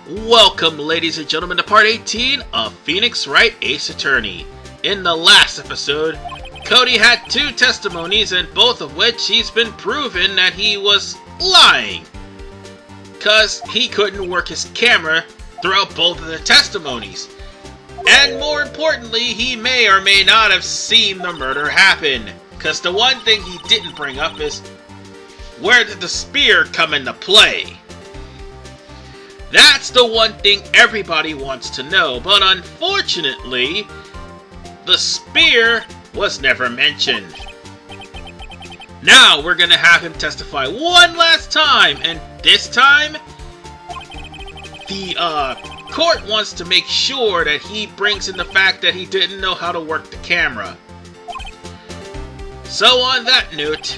Welcome, ladies and gentlemen, to part 18 of Phoenix Wright Ace Attorney. In the last episode, Cody had two testimonies, in both of which he's been proven that he was lying, cause he couldn't work his camera throughout both of the testimonies. And more importantly, he may or may not have seen the murder happen, cause the one thing he didn't bring up is, where did the spear come into play? That's the one thing everybody wants to know, but unfortunately, the spear was never mentioned. Now we're gonna have him testify one last time, and this time, the court wants to make sure that he brings in the fact that he didn't know how to work the camera. So on that note,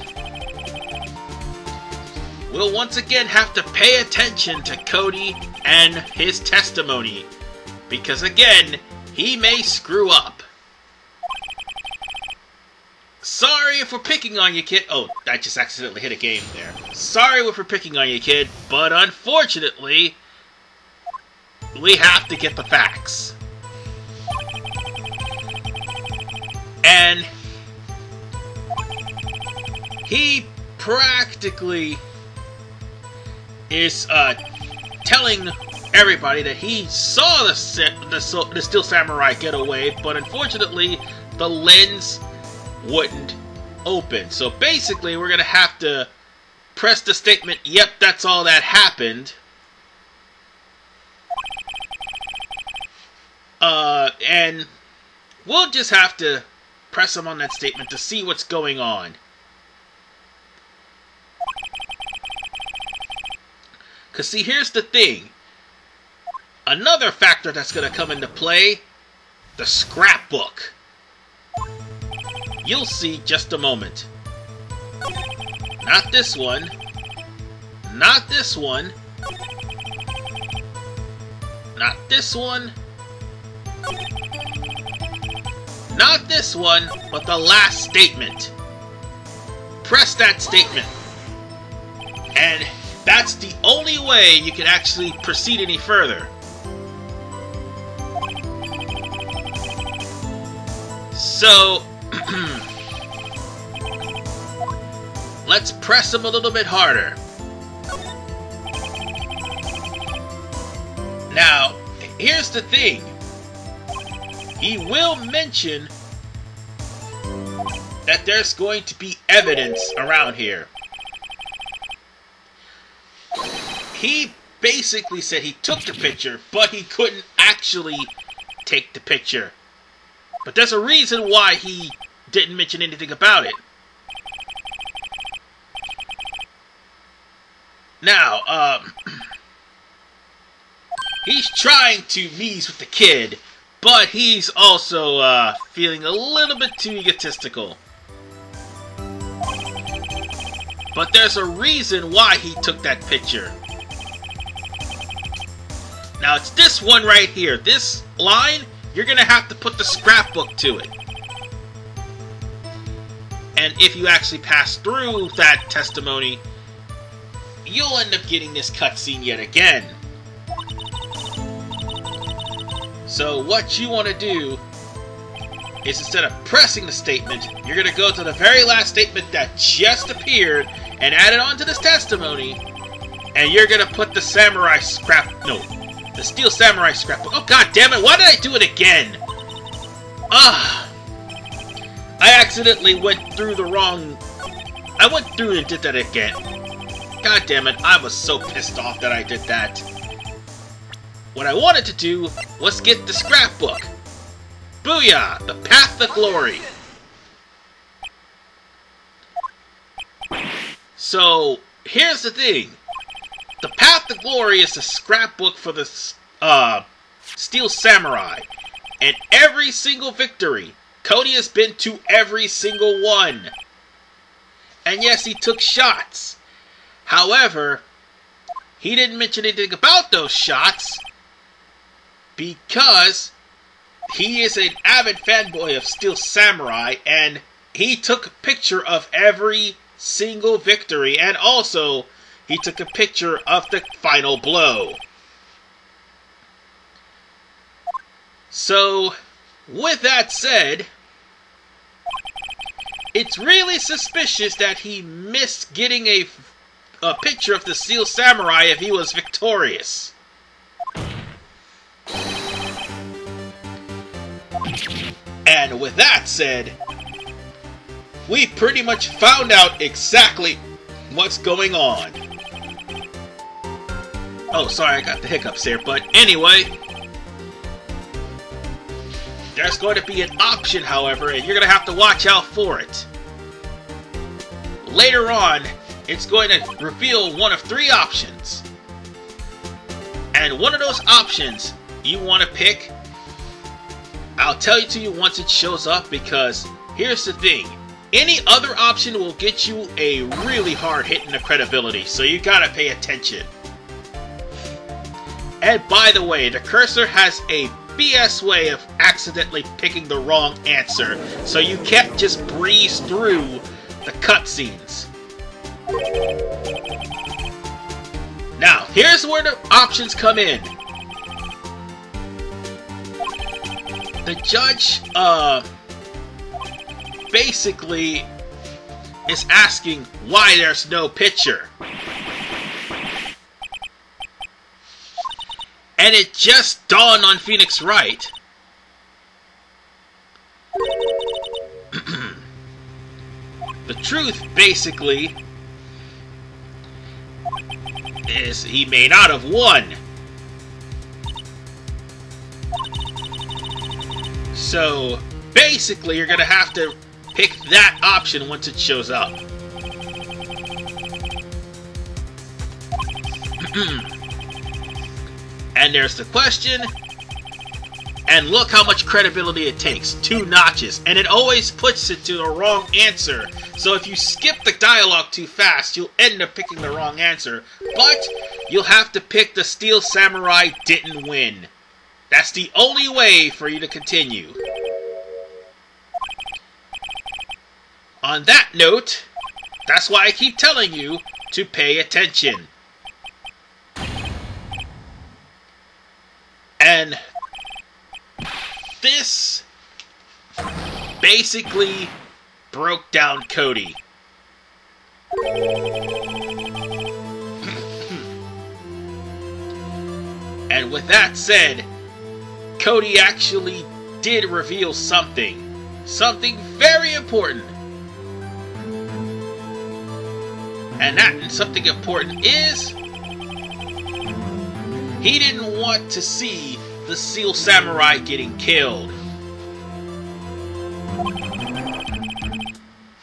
we'll once again have to pay attention to Cody and his testimony, because again, he may screw up. Sorry if we're picking on you, kid. Oh, I just accidentally hit a game there. Sorry if we're picking on you, kid, but unfortunately, we have to get the facts. And he practically is telling everybody that he saw the Steel Samurai get away, but unfortunately the lens wouldn't open. So basically we're gonna have to press the statement, yep, that's all that happened. And we'll just have to press him on that statement to see what's going on. Because see, here's the thing. Another factor that's going to come into play, the scrapbook. You'll see just a moment. Not this one. Not this one. Not this one. Not this one, but the last statement. Press that statement. And that's the only way you can actually proceed any further. So, let's press him a little bit harder. Now, here's the thing. He will mention that there's going to be evidence around here. He basically said he took the picture, but he couldn't actually take the picture. But there's a reason why he didn't mention anything about it. Now, he's trying to muse with the kid, but he's also feeling a little bit too egotistical. But there's a reason why he took that picture. Now it's this one right here. This line, you're going to have to put the scrapbook to it. And if you actually pass through that testimony, you'll end up getting this cutscene yet again. So what you want to do is, instead of pressing the statement, you're going to go to the very last statement that just appeared and add it onto this testimony, and you're going to put the the Steel Samurai scrapbook. Oh, god damn it, why did I do it again? I accidentally went through the wrong... I went through and did that again. God damn it, I was so pissed off that I did that. What I wanted to do was get the scrapbook. Booyah! The Path to Glory. So, here's the thing. The Path to Glory is the scrapbook for the Steel Samurai. And every single victory, Cody has been to every single one. And yes, he took shots. However, he didn't mention anything about those shots because he is an avid fanboy of Steel Samurai, and he took a picture of every single victory, and also he took a picture of the final blow. So, with that said, it's really suspicious that he missed getting a picture of the Steel Samurai if he was victorious. And with that said, we pretty much found out exactly what's going on. Oh, sorry, I got the hiccups there, but anyway, there's going to be an option, however, and you're going to have to watch out for it. Later on, it's going to reveal one of 3 options. And one of those options you want to pick, I'll tell it to you once it shows up, because here's the thing. Any other option will get you a really hard hit in the credibility, so you gotta pay attention. And by the way, the cursor has a BS way of accidentally picking the wrong answer, so you can't just breeze through the cutscenes. Now, here's where the options come in. The judge, basically is asking why there's no picture. And it just dawned on Phoenix Wright the truth, basically, is he may not have won. So, basically, you're gonna have to pick that option once it shows up. And there's the question. And look how much credibility it takes. 2 notches. And it always puts it to the wrong answer. So if you skip the dialogue too fast, you'll end up picking the wrong answer. But you'll have to pick the Steel Samurai didn't win. That's the only way for you to continue. On that note, that's why I keep telling you to pay attention. And this basically broke down Cody. And with that said, Cody actually did reveal something. Something very important. And that something important is he didn't want to see the Steel Samurai getting killed.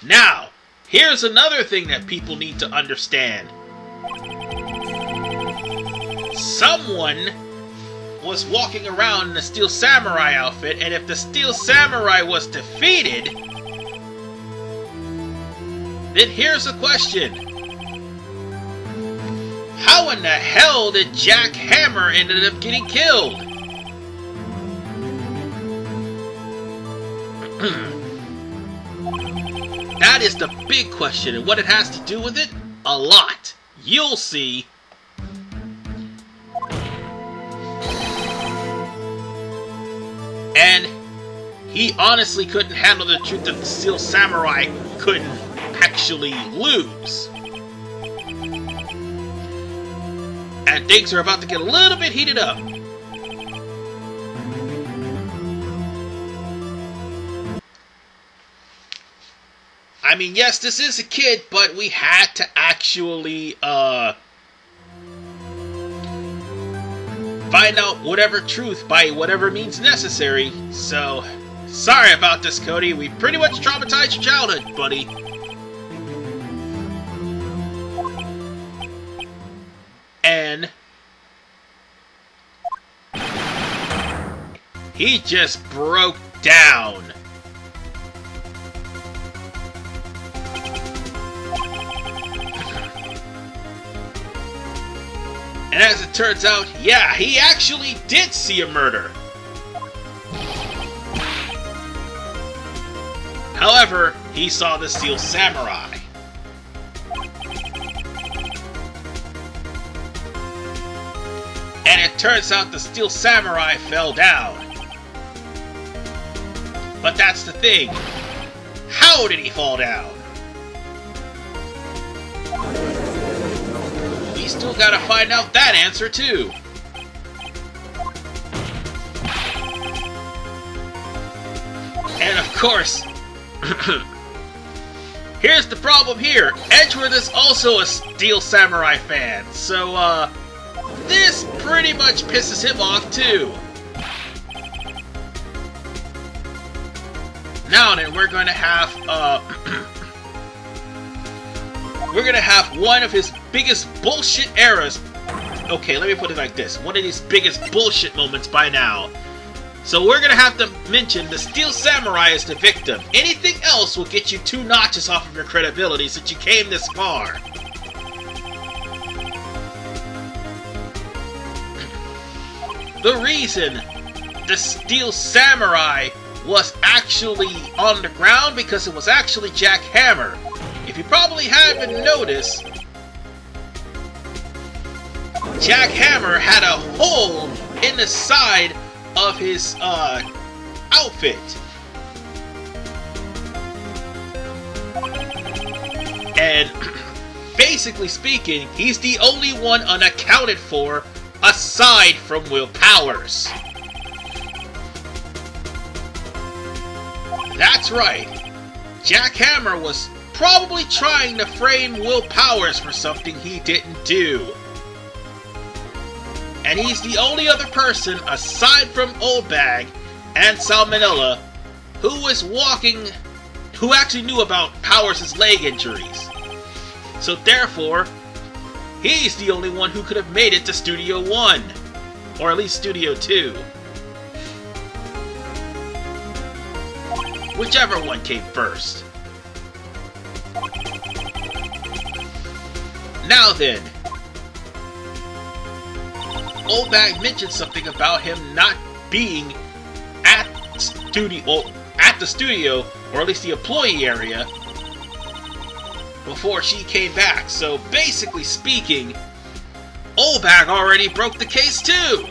Now, here's another thing that people need to understand. Someone was walking around in a Steel Samurai outfit, and if the Steel Samurai was defeated, then here's a question. How in the hell did Jack Hammer ended up getting killed? That is the big question, and what it has to do with it? A lot. You'll see. And he honestly couldn't handle the truth that the Steel Samurai couldn't actually lose. And things are about to get a little bit heated up. I mean, yes, this is a kid, but we had to actually, find out whatever truth by whatever means necessary. So, sorry about this, Cody. We pretty much traumatized your childhood, buddy. And he just broke down. And as it turns out, yeah, he actually did see a murder. However, he saw the Steel Samurai. And it turns out the Steel Samurai fell down. But that's the thing. How did he fall down? We still gotta find out that answer too. And of course, here's the problem here. Edgeworth is also a Steel Samurai fan, so this pretty much pisses him off too. Now then, we're going to have one of his biggest bullshit eras. Okay, let me put it like this: one of his biggest bullshit moments by now. So we're gonna have to mention the Steel Samurai as the victim. Anything else will get you 2 notches off of your credibility since you came this far. The reason the Steel Samurai was actually on the ground because it was actually Jack Hammer. If you probably haven't noticed, Jack Hammer had a hole in the side of his outfit. And basically speaking, he's the only one unaccounted for aside from Will Powers. That's right. Jack Hammer was probably trying to frame Will Powers for something he didn't do. And he's the only other person, aside from Old Bag and Salmonella, who actually knew about Powers' leg injuries. So therefore, he's the only one who could have made it to Studio 1. Or at least Studio 2. Whichever one came first. Now then, Old Bag mentioned something about him not being at the studio, or at least the employee area, before she came back. So basically speaking, Old Bag already broke the case too.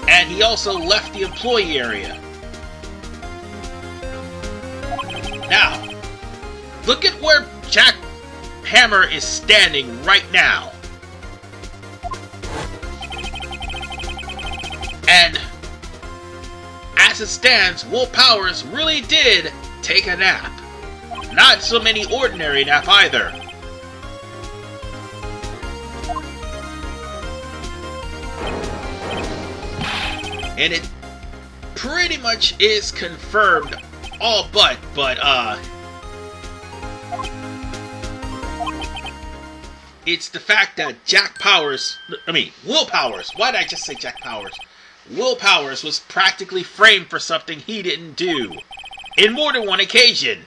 And he also left the employee area. Now, look at where Jack Hammer is standing right now. And as it stands, Will Powers really did take a nap. Not so many ordinary nap either. And it pretty much is confirmed all but it's the fact that Will Powers, why did I just say Jack Powers? Will Powers was practically framed for something he didn't do, in more than one occasion.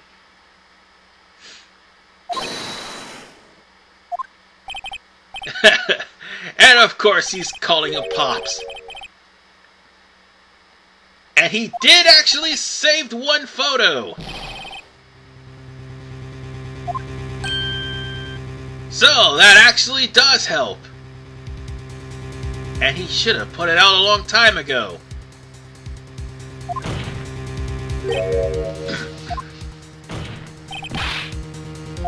And of course he's calling him Pops. And he did actually save one photo. So, that actually does help. And he should have put it out a long time ago.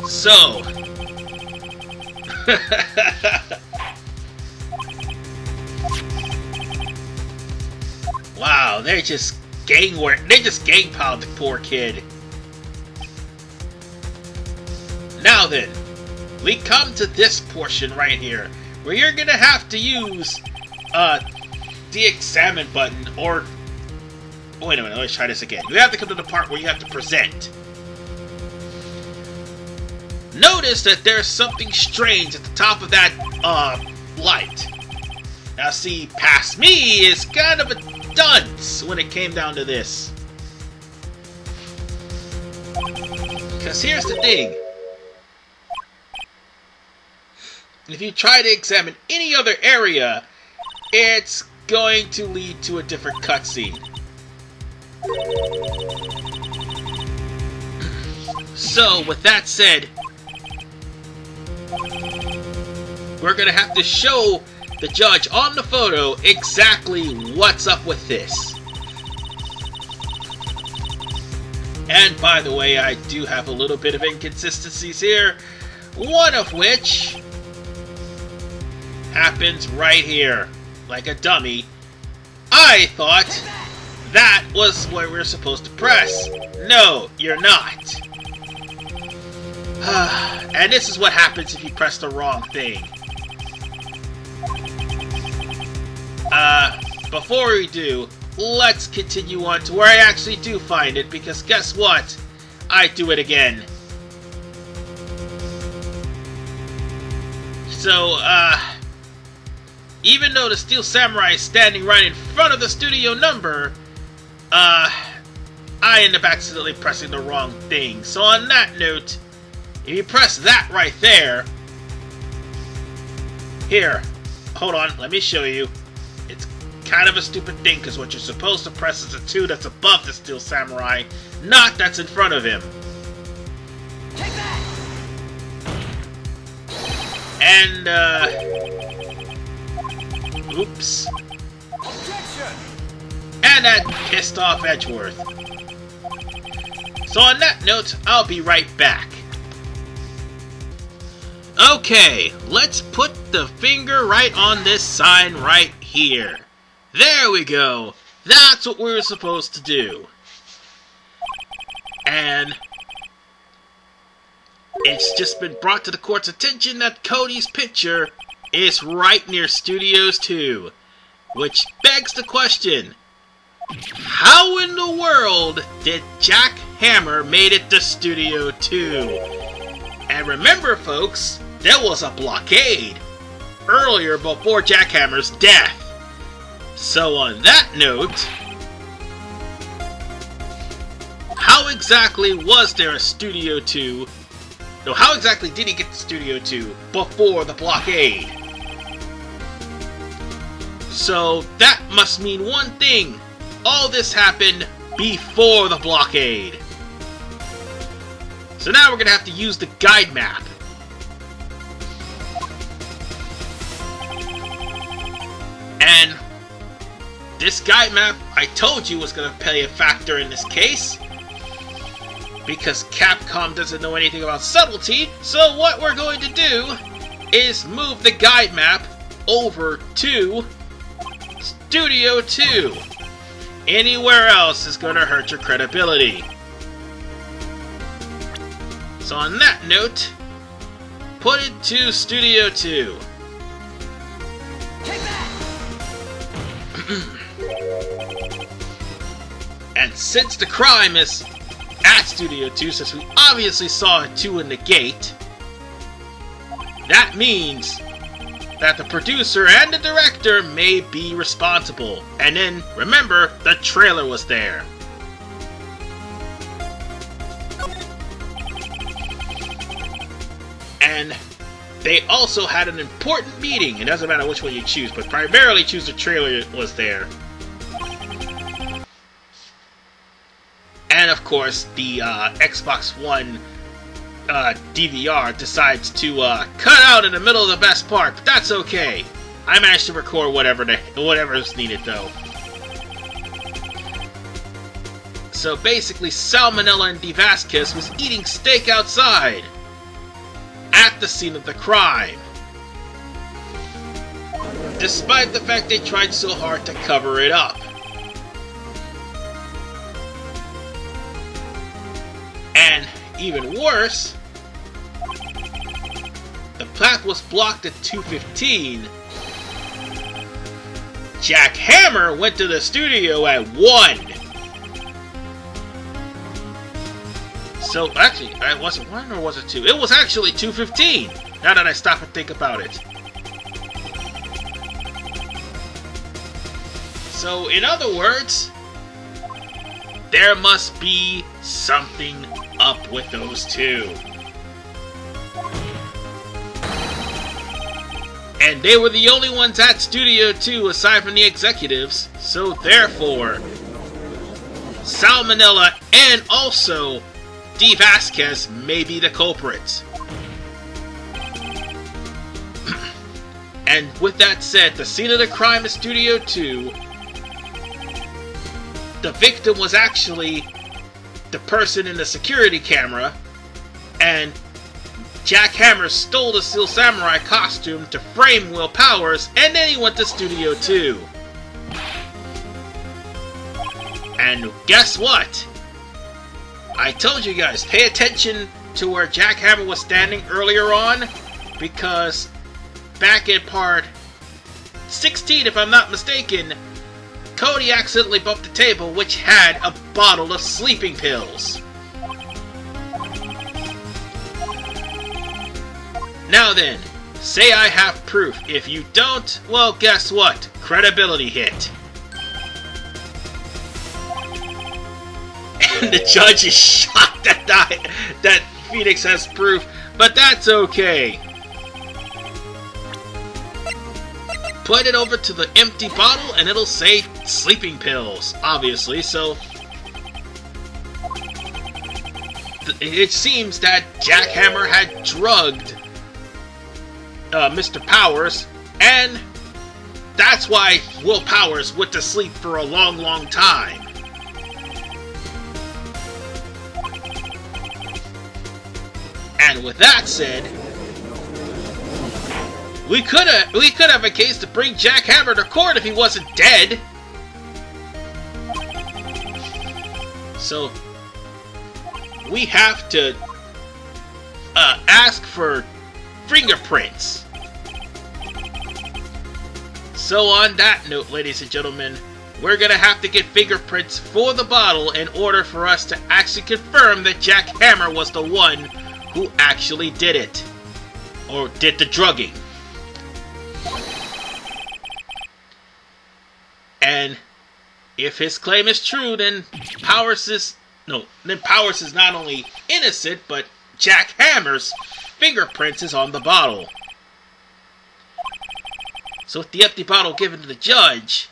So. Wow, they just gang piled the poor kid. Now then, we come to this portion right here, where you're gonna have to use the examine button, or wait a minute, let's try this again. You have to come to the part where you have to present. Notice that there's something strange at the top of that light. Now see, past me is kind of a dunce when it came down to this. Because here's the thing. If you try to examine any other area, it's going to lead to a different cutscene. So, with that said, we're going to have to show the judge on the photo exactly what's up with this. And by the way, I do have a little bit of inconsistencies here, one of which happens right here, like a dummy. I thought that was what we're supposed to press. No, you're not. And this is what happens if you press the wrong thing. Before we do, let's continue on to where I actually do find it, because guess what? I do it again. So, even though the Steel Samurai is standing right in front of the studio number, I end up accidentally pressing the wrong thing. So on that note, if you press that right there, here, hold on, let me show you. It's kind of a stupid thing, because what you're supposed to press is the 2 that's above the Steel Samurai, not that's in front of him. Take that! And, oops. Objection! And that pissed off Edgeworth. So on that note, I'll be right back. Okay, let's put the finger right on this sign right here. There we go. That's what we were supposed to do. And it's just been brought to the court's attention that Cody's picture is right near Studios 2. Which begs the question, how in the world did Jack Hammer made it to Studio 2? And remember folks, there was a blockade earlier before Jack Hammer's death. So on that note, how exactly was there a Studio 2? No, how exactly did he get to Studio 2 before the blockade? So that must mean one thing. All this happened before the blockade. So now we're going to have to use the guide map. And this guide map, I told you, was going to play a factor in this case. Because Capcom doesn't know anything about subtlety, so what we're going to do is move the guide map over to Studio 2. Anywhere else is going to hurt your credibility. So on that note, put it to Studio 2. Take that! And since the crime is at Studio 2, since we obviously saw a 2 in the gate, that means that the producer and the director may be responsible. And then, remember, the trailer was there. And they also had an important meeting. It doesn't matter which one you choose, but primarily choose the trailer was there. And of course, the Xbox One DVR decides to cut out in the middle of the best part, but that's okay. I managed to record whatever is needed though. So basically, Salmonella and DeVasquez was eating steak outside at the scene of the crime, despite the fact they tried so hard to cover it up. And even worse, the path was blocked at 2:15. Jack Hammer went to the studio at 1. So actually, was it 1 or was it 2? It was actually 2:15. Now that I stop and think about it. So in other words, there must be something up with those two. And they were the only ones at Studio 2 aside from the executives, so therefore, Salmonella and also DeVasquez may be the culprits. And with that said, the scene of the crime in Studio 2, the victim was actually the person in the security camera, and Jack Hammer stole the Steel Samurai costume to frame Will Powers, and then he went to Studio 2. And guess what? I told you guys, pay attention to where Jack Hammer was standing earlier on, because back in part 16, if I'm not mistaken, Cody accidentally bumped the table which had a bottle of sleeping pills. Now then, say I have proof. If you don't, well, guess what? Credibility hit. And the judge is shocked that Phoenix has proof, but that's okay. Put it over to the empty bottle and it'll say sleeping pills, obviously, so it seems that Jack Hammer had drugged Mr. Powers, and that's why Will Powers went to sleep for a long, long time. And with that said, we could have a case to bring Jack Hammer to court if he wasn't dead. So we have to ask for fingerprints. So on that note, ladies and gentlemen, we're gonna have to get fingerprints for the bottle in order for us to actually confirm that Jack Hammer was the one who actually did it, or did the drugging. And if his claim is true, then Powers is not only innocent, but Jack Hammer's fingerprints is on the bottle. So with the empty bottle given to the judge,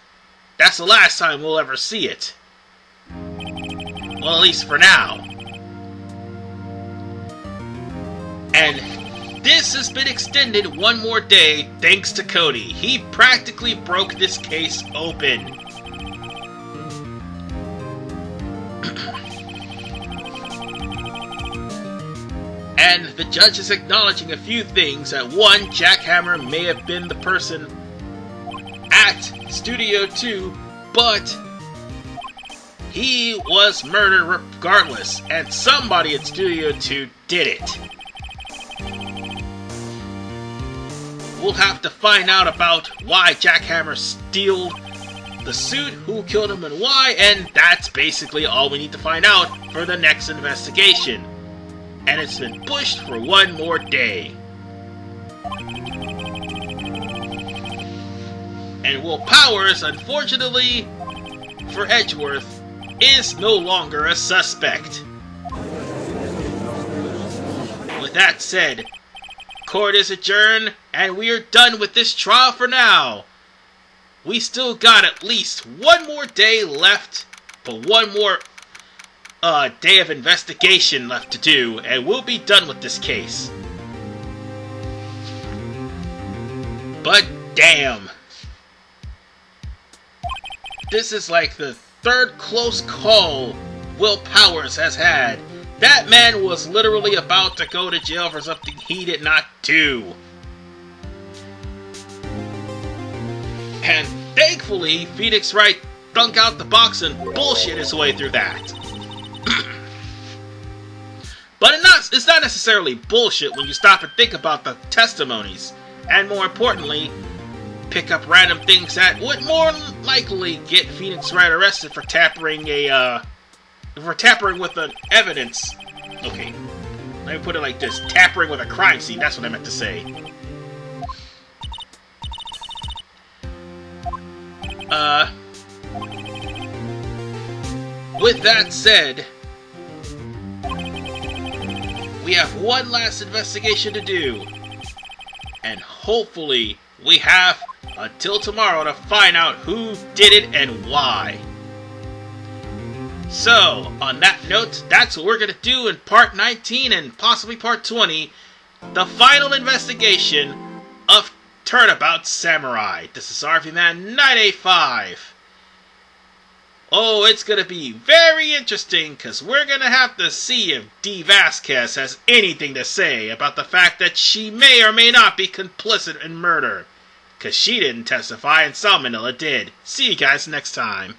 that's the last time we'll ever see it. Well, at least for now. And this has been extended one more day thanks to Cody. He practically broke this case open. And the judge is acknowledging a few things. That one, Jack Hammer may have been the person at Studio 2, but he was murdered regardless, and somebody at Studio 2 did it. We'll have to find out about why Jack Hammer stole the suit, who killed him and why, and that's basically all we need to find out for the next investigation. And it's been pushed for one more day. And Will Powers, unfortunately for Edgeworth, is no longer a suspect. With that said, court is adjourned, and we are done with this trial for now. We still got at least one more day left, but one more day of investigation left to do, and we'll be done with this case. But damn, this is like the third close call Will Powers has had. That man was literally about to go to jail for something he did not do. And thankfully, Phoenix Wright thunk out the box and bullshit his way through that. But it's not necessarily bullshit when you stop and think about the testimonies. And more importantly, pick up random things that would more likely get Phoenix Wright arrested for tampering with the evidence. Okay, let me put it like this. Tampering with a crime scene, that's what I meant to say. With that said, we have one last investigation to do. And hopefully, we have until tomorrow to find out who did it and why. So, on that note, that's what we're going to do in Part 19 and possibly Part 20. The final investigation of Turnabout Samurai. This is RV Man 985. Oh, it's going to be very interesting because we're going to have to see if Dee Vasquez has anything to say about the fact that she may or may not be complicit in murder. Because she didn't testify and Salmonella did. See you guys next time.